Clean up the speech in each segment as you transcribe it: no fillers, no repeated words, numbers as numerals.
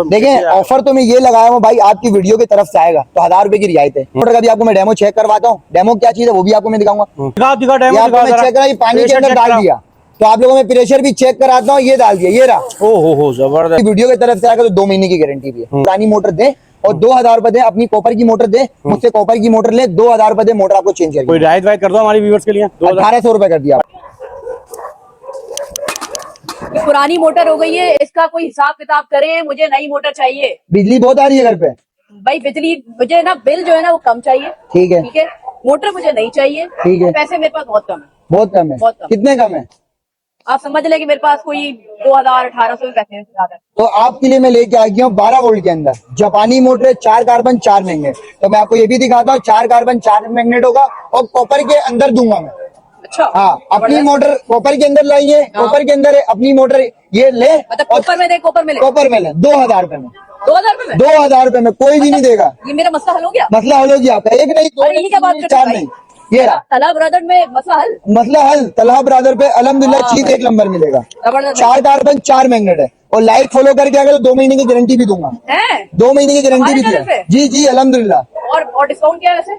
देखिए ऑफर तो मैं ये लगाया हूँ भाई, आपकी वीडियो की तरफ से आएगा तो 1000 रुपए की रियायत है। मोटर का भी आपको मैं डेमो चेक करवाता हूँ। डेमो क्या चीज है वो भी आपको मैं दिखाऊंगा। दिखा डेमो आपको मैं चेक करा, पानी के अंदर डाल दिया तो आप लोगों में प्रेशर भी चेक कराता हूँ। ये डाल दिया, ये रहा। ओहो जबरदस्त। वीडियो की तरफ से आएगा तो 2 महीने की गारंटी भी है। पुरानी मोटर दे और 2000 रुपए दे, अपनी कॉपर की मोटर दे, मुझसे कॉपर की मोटर ले, 2000 रुपए दे, मोटर आपको चेंज करके। कोई राइट वाइट कर दो हमारे व्यूअर्स के लिए। 1800 रुपए कर दिया। ये पुरानी मोटर हो गई है, इसका कोई हिसाब किताब करें, मुझे नई मोटर चाहिए। बिजली बहुत आ रही है घर पे भाई बिजली मुझे ना, बिल जो है ना वो कम चाहिए। ठीक है, मोटर मुझे नहीं चाहिए। ठीक है, पैसे मेरे पास बहुत कम है। बहुत कम है? बहुत कम। कितने कम है? आप समझ ले कि मेरे पास कोई 2000-1800 पैसे ज्यादा। तो आपके लिए मैं लेके आ गया हूँ 12 वोल्ट के अंदर जापानी मोटर, 4 कार्बन 4 मैग्नेट। तो मैं आपको ये भी दिखाता हूँ, 4 कार्बन 4 मैग्नेट होगा और कॉपर के अंदर दूंगा मैं। अच्छा, हाँ, अपनी मोटर कॉपर के अंदर लाइए। कॉपर के अंदर है अपनी मोटर, ये ले। मतलब कॉपर में दे, कॉपर में ले, कॉपर में ले 2000 रुपए में। 2000 रुपए में? 2000 रुपए में कोई भी नहीं देगा। ये मेरा मसला हल हो गया। मसला हल हो गया आपका। एक नहीं, दो ये क्या बात नहीं, 4 नहीं। ये रहा तला ब्रदर में मसला हल। मसला हल। तलहा ब्रदर पे अल्हम्दुलिल्लाह चीज 1 नंबर मिलेगा। 4 कार्बन 4 मैग्नेट है और लाइट फॉलो करके अगर 2 महीने की गारंटी भी दूंगा। 2 महीने की गारंटी भी दी। जी जी अल्हम्दुलिल्लाह। और डिस्काउंट क्या है वैसे?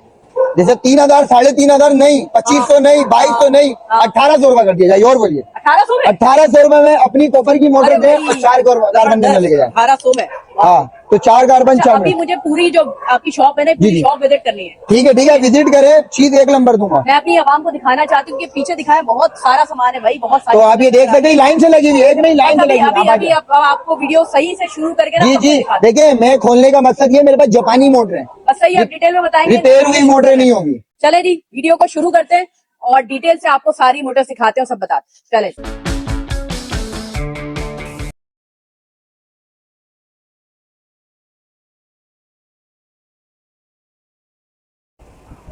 जैसे 3000, 3500 नहीं, 2500 नहीं, 2200 नहीं, 1800 रुपए कर दिया जाए। और बोलिए 1800 में? 1800 रुपए में अपनी कॉपर की मोटर दे और 4 कार्बन के अंदर लेके जाए। 1800 में? हाँ, तो 4 कार्बन 4। अभी मुझे पूरी जो आपकी शॉप है ना, पूरी शॉप विजिट करनी है। ठीक है, विजिट करे, चीज 1 नंबर दूंगा। मैं अपनी आवाम को दिखाना चाहती हूँ कि पीछे दिखाया बहुत सारा सामान है भाई, बहुत सारा। तो आप ये देख सकते हैं लाइन से लगी हुई है, एक नहीं लाइन से लगी हुई अभी आपको वीडियो सही से शुरू करके जी जी। देखिए मैं खोलने का मकसद ये, मेरे पास जापानी मोटर है। बस सही, आप डिटेल में बताएंगे। रिपेयर हुई मोटर नहीं होगी। चले जी, वीडियो को शुरू करते हैं और डिटेल से आपको सारी मोटर सिखाते हैं और सब बताते हैं। चले।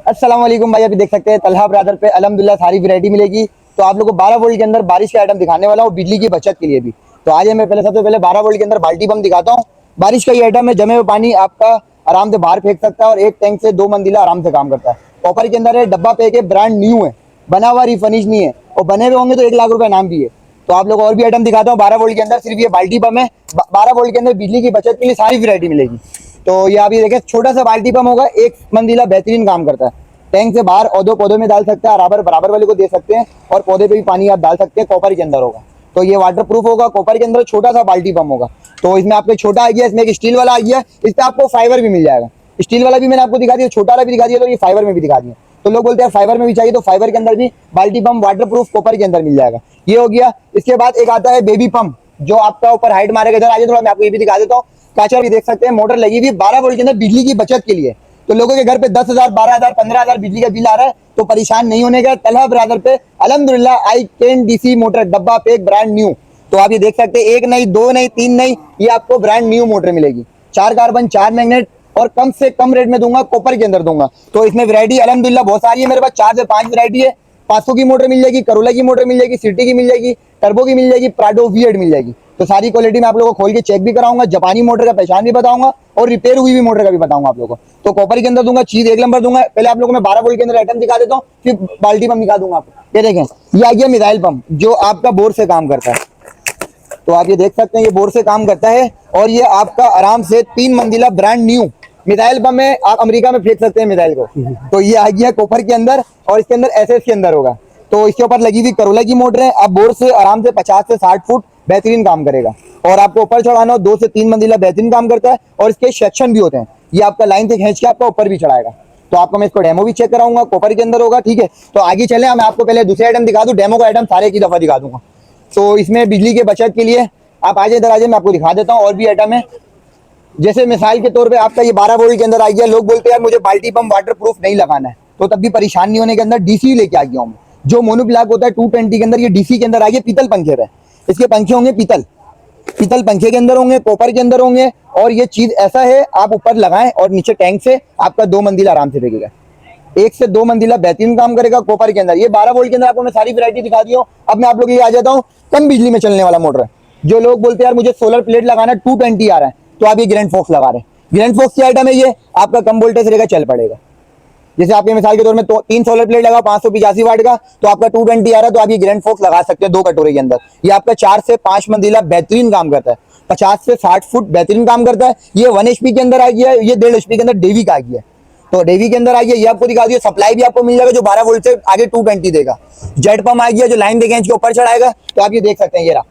अस्सलाम वालेकुम भाई, अभी देख सकते हैं तलहा ब्रदर पे अल्हम्दुलिल्लाह सारी वैरायटी मिलेगी। तो आप लोगों को 12 वोल्ट के अंदर बारिश के आइटम दिखाने वाला हूँ, बिजली की बचत के लिए भी। तो आज मैं सबसे पहले 12 वोल्ट के अंदर बाल्टी पंप दिखाता हूँ। बारिश का ये आइटम है, जमे हुए पानी आपका आराम से बाहर फेंक सकता है और एक टैंक से 2 मंजिला आराम से काम करता है। कॉपर के अंदर है, डब्बा पैक है, ब्रांड न्यू है, बना हुआ रिफर्निश नहीं है और बने हुए होंगे तो 1 लाख रुपए नाम भी है। तो आप लोग और भी आइटम दिखाता हूँ 12 वोल्ट के अंदर। सिर्फ ये बाल्टी पंप है, 12 वोल्ट के अंदर बिजली की बचत के लिए सारी वैरायटी मिलेगी। तो ये अभी देखें, छोटा सा बाल्टी पंप होगा, 1 मंजिला, बेहतरीन काम करता है। टैंक से बाहर पौधों में डाल सकते हैं, बराबर वाले को दे सकते हैं और पौधे पे भी पानी आप डाल सकते हैं। कॉपर के अंदर होगा तो ये वाटर प्रूफ होगा। कॉपर के अंदर छोटा सा बाल्टी पंप होगा। तो इसमें आपको छोटा आ गया, इसमें एक स्टील वाला आ गया, इसमें आपको फाइबर भी मिल जाएगा। स्टील वाला भी मैंने आपको दिखा दिया, छोटा वाला भी दिखा दिया, तो ये फाइबर में भी दिखा दिया। तो लोग बोलते हैं फाइबर में भी चाहिए, तो फाइबर के अंदर भी बाल्टी पंप वाटर प्रूफ कॉपर के अंदर मिल जाएगा। ये हो गया। इसके बाद एक आता है बेबी पंप, जो आपका ऊपर हाइट मारेगा। इधर आइए थोड़ा, मैं आपको ये भी दिखा देता हूँ। काचा भी देख सकते हैं, मोटर लगी हुई 12 वोल्ट के अंदर बिजली की बचत के लिए। तो लोगों के घर पे 10,000, 12,000, 15,000 बिजली का बिल आ रहा है, तो परेशान नहीं होने का। तलहा ब्रदर पे अल्हम्दुलिल्लाह i10 DC मोटर, डब्बा पैक, ब्रांड न्यू। तो आप ये देख सकते हैं, 1 नहीं, 2 नहीं, 3 नहीं, ये आपको ब्रांड न्यू मोटर मिलेगी। 4 कार्बन 4 मैग्नेट और कम से कम रेट में दूंगा, कॉपर के अंदर दूंगा। तो इसमें वैरायटी अल्हम्दुलिल्लाह बहुत सारी है मेरे पास। 4 से 5 वैरायटी है। 500 की मोटर मिल जाएगी, करोला की मोटर मिल जाएगी, सिटी की मिल जाएगी, टर्बो की मिल जाएगी, प्राडो V8 मिल जाएगी। तो सारी क्वालिटी में आप लोगों को खोल के चेक भी कराऊंगा, जापानी मोटर का पहचान भी बताऊंगा और रिपेयर हुई भी मोटर का भी बताऊंगा आप लोगों को। तो कॉपर के अंदर दूंगा, चीज 1 नंबर दूंगा। पहले आप लोगों को मैं 12 वोल्ट के अंदर आइटम दिखा देता हूँ, फिर बाल्टी पंप दिखा दूंगा आपको। ये देखें, ये आ गया मिसाइल पंप, जो आपका बोर से काम करता है। तो आप ये देख सकते हैं, ये बोर से काम करता है और ये आपका आराम से 3 मंजिला ब्रांड न्यू मिसाइल पंप है। आप अमेरिका में फेंक सकते हैं मिसाइल को। तो ये आ गया कॉपर के अंदर और इसके अंदर SS के अंदर होगा। तो इसके ऊपर लगी हुई करोला की मोटर है। आप बोर से आराम से 50 से 60 फुट बेहतरीन काम करेगा और आपको ऊपर चढ़ाना हो 2 से 3 मंजिला, बेहतरीन काम करता है। और इसके सेक्शन भी होते हैं, ये आपका लाइन से खींच के आपका ऊपर भी चढ़ाएगा। तो आपको मैं इसको डेमो भी चेक कराऊंगा, कॉपर के अंदर होगा। ठीक है, तो आगे चले, मैं आपको पहले दूसरे आइटम दिखा दूं, डेमो का आइटम सारे की दफा दिखा दूंगा। तो इसमें बिजली के बचत के लिए आप आगे इधर आइए, मैं आपको दिखा देता हूँ और भी आइटम है। जैसे मिसाइल के तौर पे आपका ये 12 वोल्ट के अंदर आ गया। लोग बोलते हैं यार मुझे बाल्टी पंप वाटर प्रूफ नहीं लगाना है, तो तब भी परेशान नहीं होने के अंदर DC लेके आ गया हूँ। जो मोनोब्लॉक होता है 220 के अंदर, ये DC के अंदर आ गया। पीतल पंखे है, इसके पंखे होंगे पीतल पंखे के अंदर होंगे, कॉपर के अंदर होंगे। और ये चीज ऐसा है, आप ऊपर लगाएं और नीचे टैंक से आपका 2 मंजिला आराम से फेंकेगा। 1 से 2 मंजिला बेहतरीन काम करेगा कॉपर के अंदर। ये 12 वोल्ट के अंदर आपको मैं सारी वैरायटी दिखा दी हूँ। अब मैं आप लोग ये आ जाता हूँ, कम बिजली में चलने वाला मोटर है। जो लोग बोलते हैं यार मुझे सोलर प्लेट लगाना, 220 आ रहा है, तो आप ये ग्रैंड फोक्स लगा रहे हैं। ग्रैंड फोक्स की आइटम है, ये आपका कम वोल्टेज रहेगा, चल पड़ेगा। जैसे आपके मिसाल के तौर में 3 सोलर प्लेट लगा 585 वाट का, तो आपका 220 आ रहा है, तो आप ये ग्रैंड फोक्स लगा सकते हैं 2 कटोरे के अंदर। ये आपका 4 से 5 मंजिला बेहतरीन काम करता है। 50 से 60 फुट बेहतरीन काम करता है। ये 1 HP के अंदर आ गया है, ये 1.5 HP के अंदर डेवी का आ गया है। तो डेवी के अंदर आ गया, ये आपको दिखा दिया। सप्लाई भी आपको मिल जाएगा जो 12 वोल्ट से आगे 220 देगा। जेट पंप आ गया जो लाइन देगा इंच के ऊपर चढ़ाएगा। तो आप ये देख सकते हैं, ये रहा।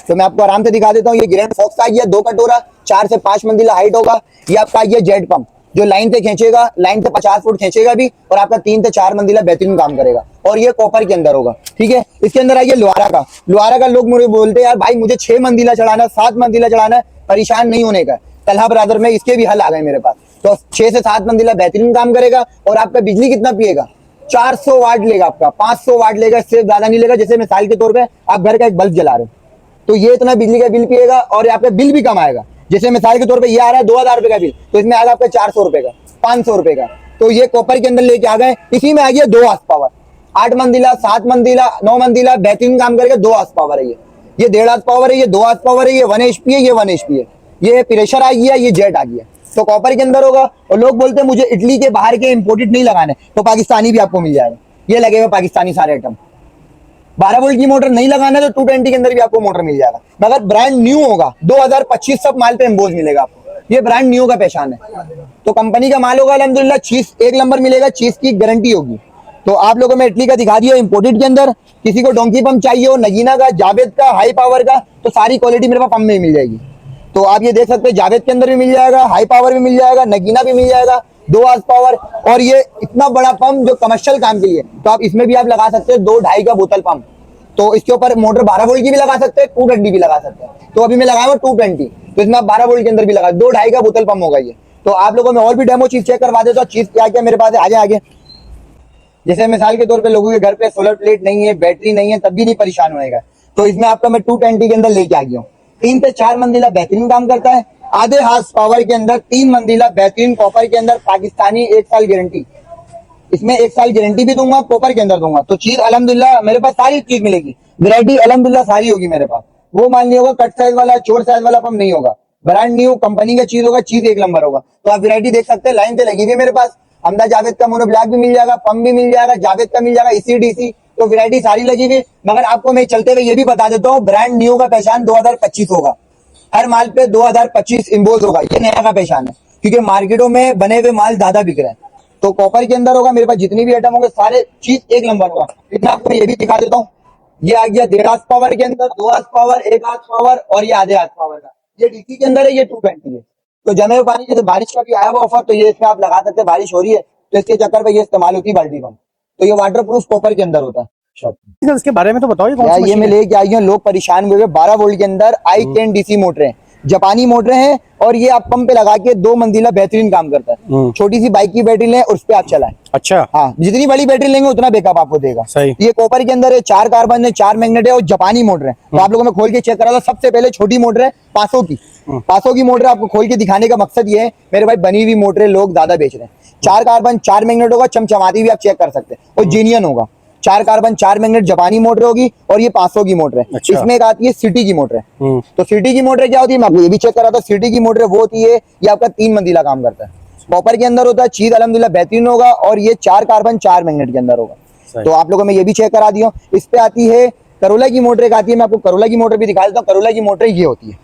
तो मैं आपको आराम से दिखा देता हूँ। ये ग्रैंड फॉक्स आ गया, 2 कटोरा, 4 से 5 मंजिला हाइट होगा। ये आपका आ गया जेट पंप जो लाइन से खींचेगा, लाइन से 50 फुट खींचेगा भी, और आपका 3 से 4 मंजिला बेहतरीन काम करेगा। और ये कॉपर के अंदर होगा, ठीक है। इसके अंदर आइए लोहारा का। लोहारा का लोग मुझे बोलते हैं यार भाई मुझे 6 मंजिला चढ़ाना, 7 मंजिला चढ़ाना है, परेशान नहीं होने का। तलहा ब्रदर में इसके भी हल आ गए मेरे पास। तो 6 से 7 मंजिला बेहतरीन काम करेगा। और आपका बिजली कितना पिएगा? 400 वाट लेगा आपका, 500 वाट लेगा, इससे ज्यादा नहीं लेगा। जैसे मिसाल के तौर पर आप घर का एक बल्ब जला रहे हो तो ये इतना बिजली का बिल पिएगा, और आपका बिल भी कम आएगा। जैसे मिसाल के तौर पे ये आ रहा है 2000 रुपए का बिल, तो इसमें आएगा आपका 400 रुपए का, 500 रुपए का। तो ये कॉपर के अंदर लेके आ गए। इसी में आ गया 2 हार्स पावर, 8 मंजिला, 7 मंजिला, 9 मंजिला बेहतरीन काम करेगा। 2 हार्स पावर है ये 1.5 हार्स पावर है, ये 2 हार्स पावर है, ये 1 HP है, ये 1 HP है। ये प्रेशर आ गया, ये जेट आ गया। तो कॉपर के अंदर होगा। और लोग बोलते हैं मुझे इटली के बाहर के इंपोर्टेड नहीं लगाने, तो पाकिस्तानी भी आपको मिल जाएगा। ये लगे हुए पाकिस्तानी सारे आइटम। 12 वोल्ट की मोटर नहीं लगाना है तो 220 के अंदर भी आपको मोटर मिल जाएगा, मगर ब्रांड न्यू होगा। 2025 सब माल पे एम्बोज मिलेगा आपको। ये ब्रांड न्यू का पहचान है। तो कंपनी का माल होगा अल्हम्दुलिल्लाह। चीज 1 नंबर मिलेगा, चीज की गारंटी होगी। तो आप लोगों में इटली का दिखा दिया इंपोर्टेड के अंदर। किसी को डोंकी पंप चाहिए हो, नगीना का, जावेद का, हाई पावर का, तो सारी क्वालिटी मेरे पास पंप में मिल जाएगी। तो आप ये देख सकते हैं, जावेद के अंदर भी मिल जाएगा, हाई पावर भी मिल जाएगा, नगीना भी मिल जाएगा, 2 हार्स पावर। और ये इतना बड़ा पंप जो कमर्शियल काम के लिए, तो आप इसमें भी आप लगा सकते हैं 2-2.5 का बोतल पंप। तो इसके ऊपर मोटर 12 वोल्ट की भी लगा सकते हैं, 220 भी लगा सकते हैं। तो अभी मैं लगाया हूँ 220, तो इसमें आप 12 वोल्ट के अंदर भी लगा, 2-2.5 का बोतल पंप होगा ये। तो आप लोगों में और भी डेमो चीज चेक करवा देता हूँ। चीज क्या क्या मेरे पास है, आगे। जैसे मिसाल के तौर पे लोगों के घर पे सोलर प्लेट नहीं है, बैटरी नहीं है, तब भी नहीं परेशान होएगा। तो इसमें आपका मैं 220 के अंदर लेके आ गया हूँ। 3 से 4 मंजिला बेहतरीन काम करता है। आधे हार्स पावर के अंदर 3 मंजिला बेहतरीन कॉपर के अंदर, पाकिस्तानी 1 साल गारंटी। इसमें 1 साल गारंटी भी दूंगा, कॉपर के अंदर दूंगा। तो चीज अल्हम्दुलिल्लाह मेरे पास सारी चीज मिलेगी, वैरायटी अल्हम्दुलिल्लाह सारी होगी मेरे पास। वो माल नहीं होगा कट साइज वाला, चोर साइज वाला पंप नहीं होगा। ब्रांड न्यू कंपनी का चीज होगा, चीज 1 नंबर होगा। तो आप वैरायटी देख सकते हैं, लाइन से लगी हुई है मेरे पास। हमदा जावेद का मोनो ब्लैक भी मिल जाएगा, पंप भी मिल जाएगा, जावेद का मिल जाएगा, इसी डीसी। तो वैरायटी सारी लगी हुई। मगर आपको मैं चलते हुए ये भी बता देता हूँ, ब्रांड न्यू का पहचान 2025 होगा। हर माल पे 2025 इम्पोज होगा, ये नया का पहचान है। क्योंकि मार्केटों में बने हुए माल ज्यादा बिक रहे हैं। तो कॉपर के अंदर होगा मेरे पास, जितनी भी आइटम होंगे सारे चीज 1 नंबर होगा। इतना आपको ये भी दिखा देता हूँ। ये आ गया 1.5 हार्स पावर के अंदर, 2 हार्स पावर, 1 हार्स पावर, और ये आधे हार्स पावर का। ये डीसी के अंदर है, ये 220 है। तो जमे हुए पानी, जैसे बारिश का भी आया हुआ ऑफर, तो ये इसमें आप लगा सकते हैं। बारिश हो रही है तो इसके चक्कर पे ये इस्तेमाल होती है बाल्टी पंप। तो ये वाटर प्रूफ कॉपर के अंदर होता है। इसके बारे में तो बताओ, ये मैं लेके आई हूँ, लोग परेशान हुए। 12 वोल्ट के अंदर i10 डीसी मोटरें हैं, जापानी मोटरें हैं। और ये आप पंप पे लगा के 2 मंजिला बेहतरीन काम करता है। छोटी सी बाइक की बैटरी लें और उस पे आप चलाएं। अच्छा, हाँ, जितनी बड़ी बैटरी लेंगे उतना बैकअप आपको देगा। सही। ये कॉपर के अंदर है, 4 कार्बन है, 4 मैग्नेट है, और जापानी मोटर है। तो आप लोगों में खोल के चेक करा था। सबसे पहले छोटी मोटर है 500 की। 500 की मोटर आपको खोल के दिखाने का मकसद ये है मेरे भाई, बनी हुई मोटरें लोग ज्यादा बेच रहे हैं। 4 कार्बन 4 मैग्नेट होगा, चमचमाती भी आप चेक कर सकते हैं, और जीनियन होगा। 4 कार्बन 4 मैग्नेट जापानी मोटर होगी, और ये 500 की मोटर है। अच्छा। इसमें एक आती है सिटी की मोटर है। तो सिटी की मोटर क्या होती है, मैं आपको ये भी चेक करा था। सिटी की मोटर वो होती है, ये आपका 3 मंजिला काम करता है, कॉपर के अंदर होता है। चीज अल्हम्दुलिल्लाह बेहतरीन होगा, और ये 4 कार्बन 4 मैग्नेट के अंदर होगा। तो आप लोगों में ये भी चेक करा दिया। इस पे आती है करोला की मोटर, एक आती है, मैं आपको करोला की मोटर भी दिखा देता हूँ। करोला की मोटर ये होती है,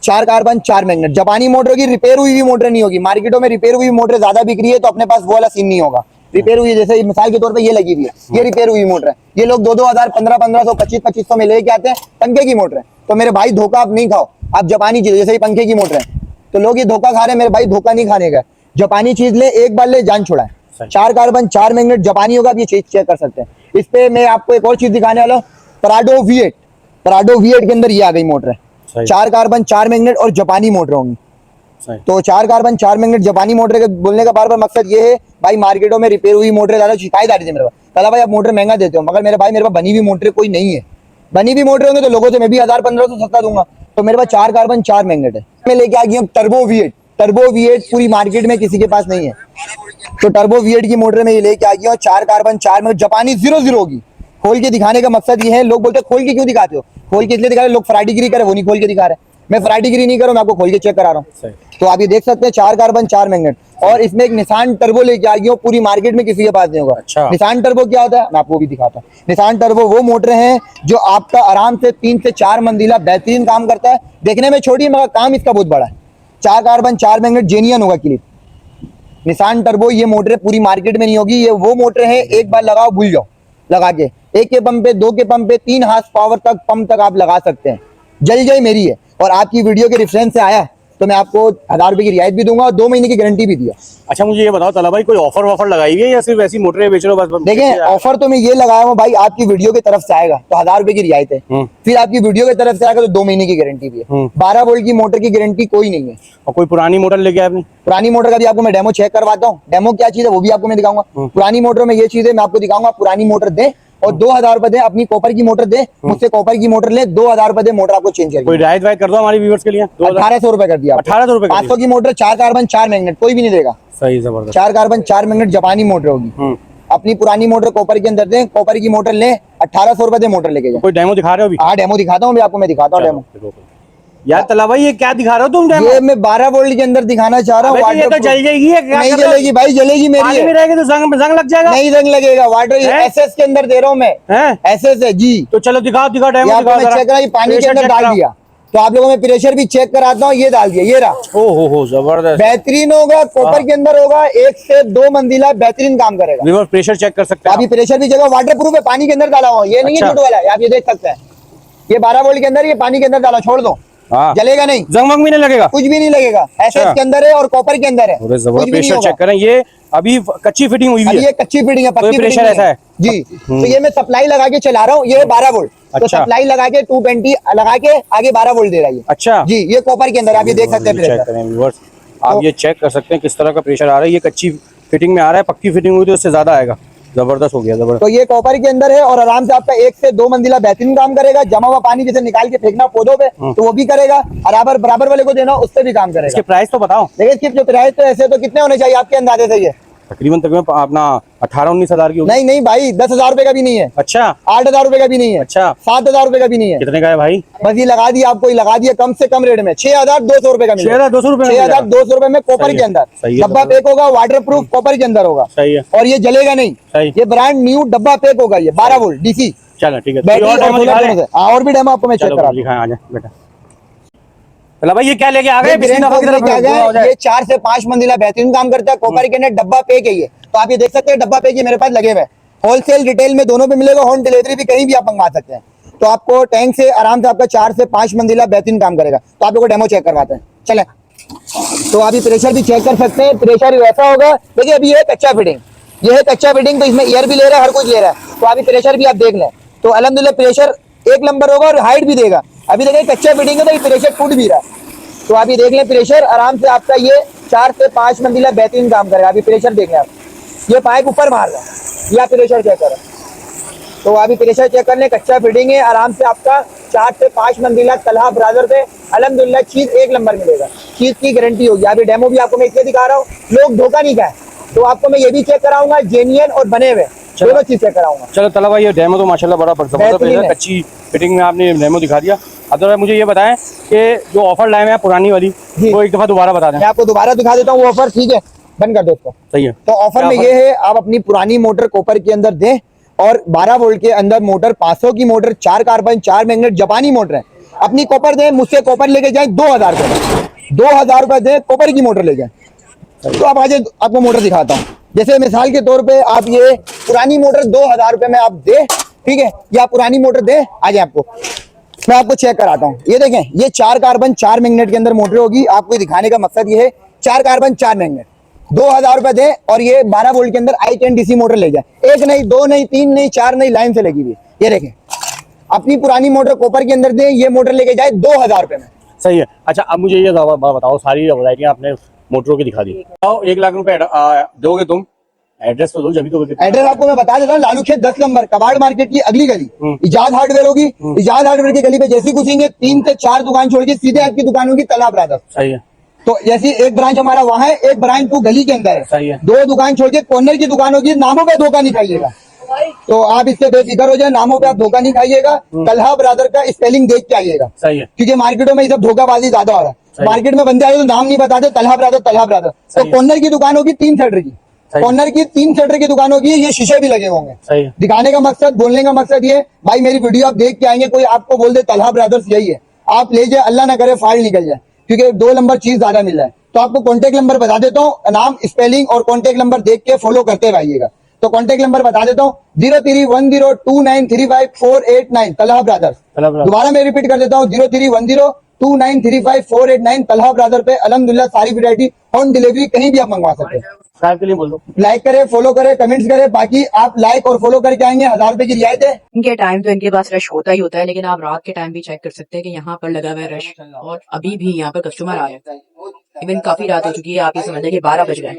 4 कार्बन 4 मैग्नेट, जापानी मोटर होगी। रिपेयर हुई हुई मोटर नहीं होगी। मार्केटों में रिपेयर हुई मोटर ज्यादा बिक रही है, तो अपने पास वो वाला सीन नहीं होगा। रिपेयर हुई, जैसे मिसाल के तौर पे ये लगी हुई है, ये रिपेयर हुई मोटर है। ये लोग 2-2 हजार, 1500, 2500 में लेके आते हैं। पंखे की मोटर है। तो मेरे भाई धोखा आप नहीं खाओ, आप जापानी चीज, जैसे ये पंखे की मोटर है, तो लोग ये धोखा खा रहे हैं। मेरे भाई धोखा नहीं खाने का, जापानी चीज ले, एक बार ले, जान छुड़ाए। 4 कार्बन 4 मैग्नेट जापानी होगा, आप ये चीज चेक कर सकते हैं। इस पे मैं आपको एक और चीज दिखाने वाला हूँ, पराडो V8। पराडो V8 के अंदर ये आ गई मोटर है। 4 कार्बन 4 मैग्नेट और जापानी मोटर होंगी। तो 4 कार्बन 4 मैग्नेट जापानी मोटर के बोलने का बार बार मकसद ये है भाई, मार्केटों में रिपेयर हुई मोटर ज्यादा शिकायत आ रही थी मेरे पास। कहा भाई आप मोटर महंगा देते हो, मगर मेरे भाई मेरे पास बनी हुई मोटर कोई नहीं है। बनी हुई मोटर होंगे तो लोगों से मैं भी 1000-1500 सस्ता दूंगा। तो मेरे पास 4 कार्बन 4 मैग्नेट है। मैं लेके आ गया हूँ टर्बो V8। टर्बो V8 पूरी मार्केट में किसी के पास नहीं है। तो टर्बो V8 की मोटर में ये लेके आ गया हूँ, 4 कार्बन 4 मैग्नेट, जापानी 00 होगी। खोल के दिखाने का मकसद ये है, लोग बोलते हैं खोल के क्यों दिखाते हो? खोल के इसलिए दिखा रहे, लोग फ्राइडीगिरी करे, वो नहीं खोल के दिखा रहे। मैं फराटीगिरी नहीं कर रहा हूं, मैं आपको खोल के चेक करा रहा हूँ। सही। तो आप ये देख सकते हैं 4 कार्बन 4 मैग्नेट, और इसमें एक निसान टर्बो लेके आई हूँ, पूरी मार्केट में किसी के पास नहीं होगा। अच्छा। निसान टर्बो क्या होता है मैं आपको भी दिखाता हूँ। निसान टर्बो वो मोटर है जो आपका आराम से 3 से 4 मंजिला बेहतरीन काम करता है। देखने में छोटी मगर काम इसका बहुत बड़ा है। 4 कार्बन 4 मैग्नेट जेन्युइन होगा क्लिप। निसान टर्बो ये मोटर पूरी मार्केट में नहीं होगी। ये वो मोटर है एक बार लगाओ भूल जाओ। लगा के 1 के पंप पे 2 के पंप पे 3 हार्स पावर तक पंप तक आप लगा सकते हैं। जल जाए मेरी है, और आपकी वीडियो के रेफरेंस से आया तो मैं आपको 1000 रुपए की रियायत भी दूंगा और 2 महीने की गारंटी भी दिया। अच्छा मुझे ये बताओ तला भाई, कोई ऑफर वॉफर लगाई है या सिर्फ ऐसी मोटरें बेच रहे हो बस? देखें ऑफर तो मैं ये लगाया हूँ भाई, आपकी वीडियो की तरफ से आएगा तो 1000 रुपए की रियायत है, फिर आपकी वीडियो की तरफ से आएगा तो 2 महीने की गारंटी भी है। 12 वोल्ट की मोटर की गारंटी कोई नहीं है। और कोई पुरानी मोटर लेके आए आपने? पुरानी मोटर का भी आपको मैं डेमो चेक करवाता हूँ। डेमो क्या चीज है वो भी आपको मैं दिखाऊंगा। पुरानी मोटर में ये चीज है मैं आपको दिखाऊंगा। पुरानी मोटर दे और 2000 रुपए दे, अपनी कॉपर की मोटर दे, मुझसे कॉपर की मोटर ले, 2000 रुपए दे, मोटर आपको चेंज कोई करके रायत वायत कर दो हमारे व्यूअर्स के लिए। 1800 रुपए कर दिया। 1800 रुपए 500 की मोटर 4 कार्बन 4 मैग्नेट, कोई भी नहीं देगा। सही, जबरदस्त। 4 कार्बन 4 मैग्नेट जापानी मोटर होगी। अपनी पुरानी मोटर कॉपर के अंदर दे, कॉपर की मोटर ले, 1800 रुपए दे मोटर लेके जा। कोई डेमो दिखा रहे हो अभी? हाँ डेमो दिखाता हूँ मैं दिखाता हूँ डेमो। यार तला भाई ये क्या दिखा रहे हो तुम डेमो? ये मैं 12 वोल्ट के अंदर दिखाना चाह रहा हूँ। ये तो जल जाएगी। नहीं जलेगी भाई, जलेगी मेरी पानी में है। रहेगी तो जंग लग जाएगा। नहीं जंग लगेगा। वाटर एसएस के अंदर दे रहा हूँ मैं, एसएस है जी। तो चलो दिखाओ ये डेमो आपको मैं चेक करा, पानी के अंदर डाल दिया तो आप लोगों में प्रेशर भी चेक कराता हूँ। ये डाल दिया, ये रहा। ओहो जबरदस्त, बेहतरीन होगा। कॉपर के अंदर होगा, 1 से 2 मंजिला बेहतरीन काम करेगा। व्यूअर प्रेशर चेक कर सकते हैं अभी प्रेशर भी जगह वाटर प्रूफ है, पानी के अंदर डाला हुआ, ये नहीं है झूठ वाला है। आप ये देख सकते हैं, ये 12 वोल्ट के अंदर, ये पानी के अंदर डाला, छोड़ दो। हाँ। जलेगा नहीं, जंग भी नहीं लगेगा, कुछ भी नहीं लगेगा। एसएस के अंदर है और कॉपर के अंदर है। प्रेशर चेक करें। ये अभी कच्ची फिटिंग हुई है, ये कच्ची फिटिंग है, पक्की प्रेशर ऐसा है जी। तो ये मैं सप्लाई लगा के चला रहा हूँ। ये 12 वोल्ट, तो सप्लाई लगा के 220 लगा के आगे 12 वोल्ट दे रहा है। अच्छा जी, ये कॉपर के अंदर आप ये देख सकते हैं। आप ये चेक कर सकते हैं किस तरह का प्रेशर आ रहा है। ये कच्ची फिटिंग में आ रहा है, पक्की फिटिंग हुई तो उससे ज्यादा आएगा। जबरदस्त हो गया, जबरदस्त। तो ये कॉपर के अंदर है और आराम से आपका 1 से 2 मंजिला बेहतरीन काम करेगा। जमा हुआ पानी जैसे निकाल के फेंकना पौधों पे तो वो भी करेगा, बराबर वाले को देना उससे भी काम करेगा। इसके प्राइस तो बताओ। देखिए इसकी जो प्राइस तो ऐसे तो कितने होने चाहिए आपके अंदाजे से? ये तकरीबन अपना 18-19 हजार की होगी। नहीं भाई, 10,000 रुपए का भी नहीं है। अच्छा, 8,000 रुपए का भी नहीं है। अच्छा, 7,000 रुपए का भी नहीं है। कितने का है भाई? बस ये लगा दिया आपको, लगा दिया कम से कम रेट में 6,200 रुपए का मिलेगा। 6,200 रुपए, 6,200 रुपए में कॉपर के अंदर डब्बा पैक होगा, वाटर प्रूफ कॉपर के अंदर होगा। सही है। और ये जलेगा नहीं। सही। ये ब्रांड न्यू डब्बा पैक होगा। ये 12 वोल्ट डीसी। चलो ठीक है, और भी डेमो आपको मैं चेक करा बेटा। चला भाई ये क्या लेके आ गए? ये 4 से 5 मंजिला बेहतरीन काम करता है। कॉपर के अंदर डब्बा पैक है ये। तो आप ये देख सकते हैं डब्बा पैक ये मेरे पास लगे हुए। होलसेल रिटेल में दोनों पे मिलेगा, होम डिलीवरी भी कहीं भी आप मंगवा सकते हैं। तो आपको टैंक से आराम से आपका 4 से 5 मंजिला बेहतरीन काम करेगा। तो आप लोगों को डेमो चेक करवाते हैं, चले। तो अभी प्रेशर भी चेक कर सकते हैं। प्रेशर वैसा होगा, देखिए अभी ये कच्चा फिटिंग, ये है कच्चा फिटिंग, तो इसमें एयर भी ले रहा है, हर कुछ ले रहा है। तो अभी प्रेशर भी आप देख लें तो अल्हम्दुलिल्लाह प्रेशर 1 नंबर होगा और हाइट भी देगा। अभी देखिए कच्चा फिटिंग है तो प्रेशर टूट भी रहा है। तो अभी देख लें प्रेशर आराम से आपका ये 4 से 5 मंजिला बेहतरीन काम करेगा। अभी प्रेशर देख लें आप, ये पाइप ऊपर मार रहा है, या प्रेशर चेक करें। तो अभी प्रेशर चेक कर लें, कच्चा फिटिंग है। आराम से आपका 4 से 5 मंजिला तलहा ब्रादर पे अल्हम्दुलिल्लाह चीज 1 नंबर मिलेगा। चीज की गारंटी होगी। अभी डेमो भी आपको मैं इसलिए दिखा रहा हूँ, लोग धोखा नहीं खाए। तो आपको मैं ये भी चेक कराऊंगा, जेन्युइन और बने हुए दोनों चीज चेक कराऊंगा। चलो तला भाई ये डेमो तो माशाल्लाह बड़ा जबरदस्त है। कच्ची फिटिंग में आपने डेमो दिखा दिया। अब तो मुझे ये बताएं कि जो ऑफर लाए हैं पुरानी वाली, वो एक दफा दोबारा बता दें। मैं आपको दोबारा दिखा देता हूँ वो ऑफर, ठीक है? बंद कर दो उसको। सही है। तो ऑफर में ये है, आप अपनी पुरानी मोटर कॉपर के अंदर दें और 12 वोल्ट के अंदर मोटर, 500 की मोटर, 4 कार्बन 4 मैग्नेट जापानी मोटर है। अपनी कॉपर दें, मुझसे कॉपर लेके जाए 2,000 रुपए, 2,000 रुपए दें, कॉपर की मोटर ले जाए। तो आप आज आपको मोटर दिखाता हूँ। जैसे मिसाल के तौर पे आप ये पुरानी मोटर 2,000 रुपए में आप दे, ठीक है? या पुरानी मोटर दे, आ जाए आपको मैं आपको चेक कराता हूँ। ये देखें, ये 4 कार्बन 4 मैग्नेट के अंदर मोटर होगी। आपको दिखाने का मकसद ये है, 4 कार्बन 4 मैग्नेट, 2,000 रुपए दे और ये 12 वोल्ट के अंदर i10 DC मोटर ले जाए। 1 नहीं, 2 नहीं, 3 नहीं, 4 नहीं, लाइन से लगी हुई। ये देखें, अपनी पुरानी मोटर कॉपर के अंदर दे, ये मोटर लेके जाए 2,000 रुपए में। सही है। अच्छा अब मुझे ये बताओ, सारी वैरायटियां आपने मोटरों की दिखा दी। 1 लाख रुपए दोगे तुम? एड्रेस तो दो, जब तो एड्रेस आपको मैं बता देता हूँ। लालू खेत 10 नंबर, कबाड़ मार्केट की अगली गली, इजाद हार्डवेयर होगी। इजाद हार्डवेयर की गली पे जैसे घुसेंगे 3 से 4 दुकान छोड़ के सीधे आपकी दुकान होगी तलहा ब्रदर्स। सही है। तो जैसी एक ब्रांच हमारा वहाँ है, एक ब्रांच 2 गली के अंदर है। सही है। 2 दुकान छोड़ के कॉर्नर की दुकान होगी। नामों पे धोखा नहीं खाइएगा। तो आप इससे बेफिक्र हो जाए, नामों पे आप धोखा नहीं खाइएगा। तलहा ब्रदर का स्पेलिंग देख के आइएगा, सही है। क्योंकि मार्केटों में ये सब धोखाबाजी ज्यादा हो रहा है। मार्केट में बंदे आए तो नाम नहीं बताते, तलहा ब्रदर तलहा ब्रदर। तो कॉर्नर की दुकान होगी 3 शटर की, कॉर्नर की 3 शटर की दुकान होगी, ये शीशे भी लगे होंगे। सही है। दिखाने का मकसद, बोलने का मकसद ये, भाई मेरी वीडियो आप देख के आएंगे, कोई आपको बोल दे तलहा ब्रदर्स यही है, आप ले जाए, अल्लाह ना करे फाइल निकल जाए, क्योंकि 2 नंबर चीज ज्यादा मिल रहा है। तो आपको कॉन्टेक्ट नंबर बता देता हूँ, नाम स्पेलिंग और कॉन्टेक्ट नंबर देख के फॉलो करते रहिएगा। तो कॉन्टेक्ट नंबर बता देता हूँ 0310293548 तलहा ब्रदर्स। दोबारा मैं रिपीट कर देता हूँ 0310293548 तलहा ब्रदर पे अल्हम्दुलिल्लाह सारी वैरायटी होम डिलीवरी कहीं भी आप मंगवा सकते हैं। सब्सक्राइब के लिए बोल दो। लाइक करे, फॉलो करे, कमेंट्स करे, बाकी आप लाइक और फॉलो करके आएंगे 1000 रुपए की रियायत है। इनके टाइम तो इनके पास रश होता ही होता है, लेकिन आप रात के टाइम भी चेक कर सकते हैं कि यहाँ पर लगा हुआ है रश, और अभी भी यहाँ पर कस्टमर आ रहे हैं। इवन काफी रात हो चुकी है, आप ये समझ लें कि 12 बज गए।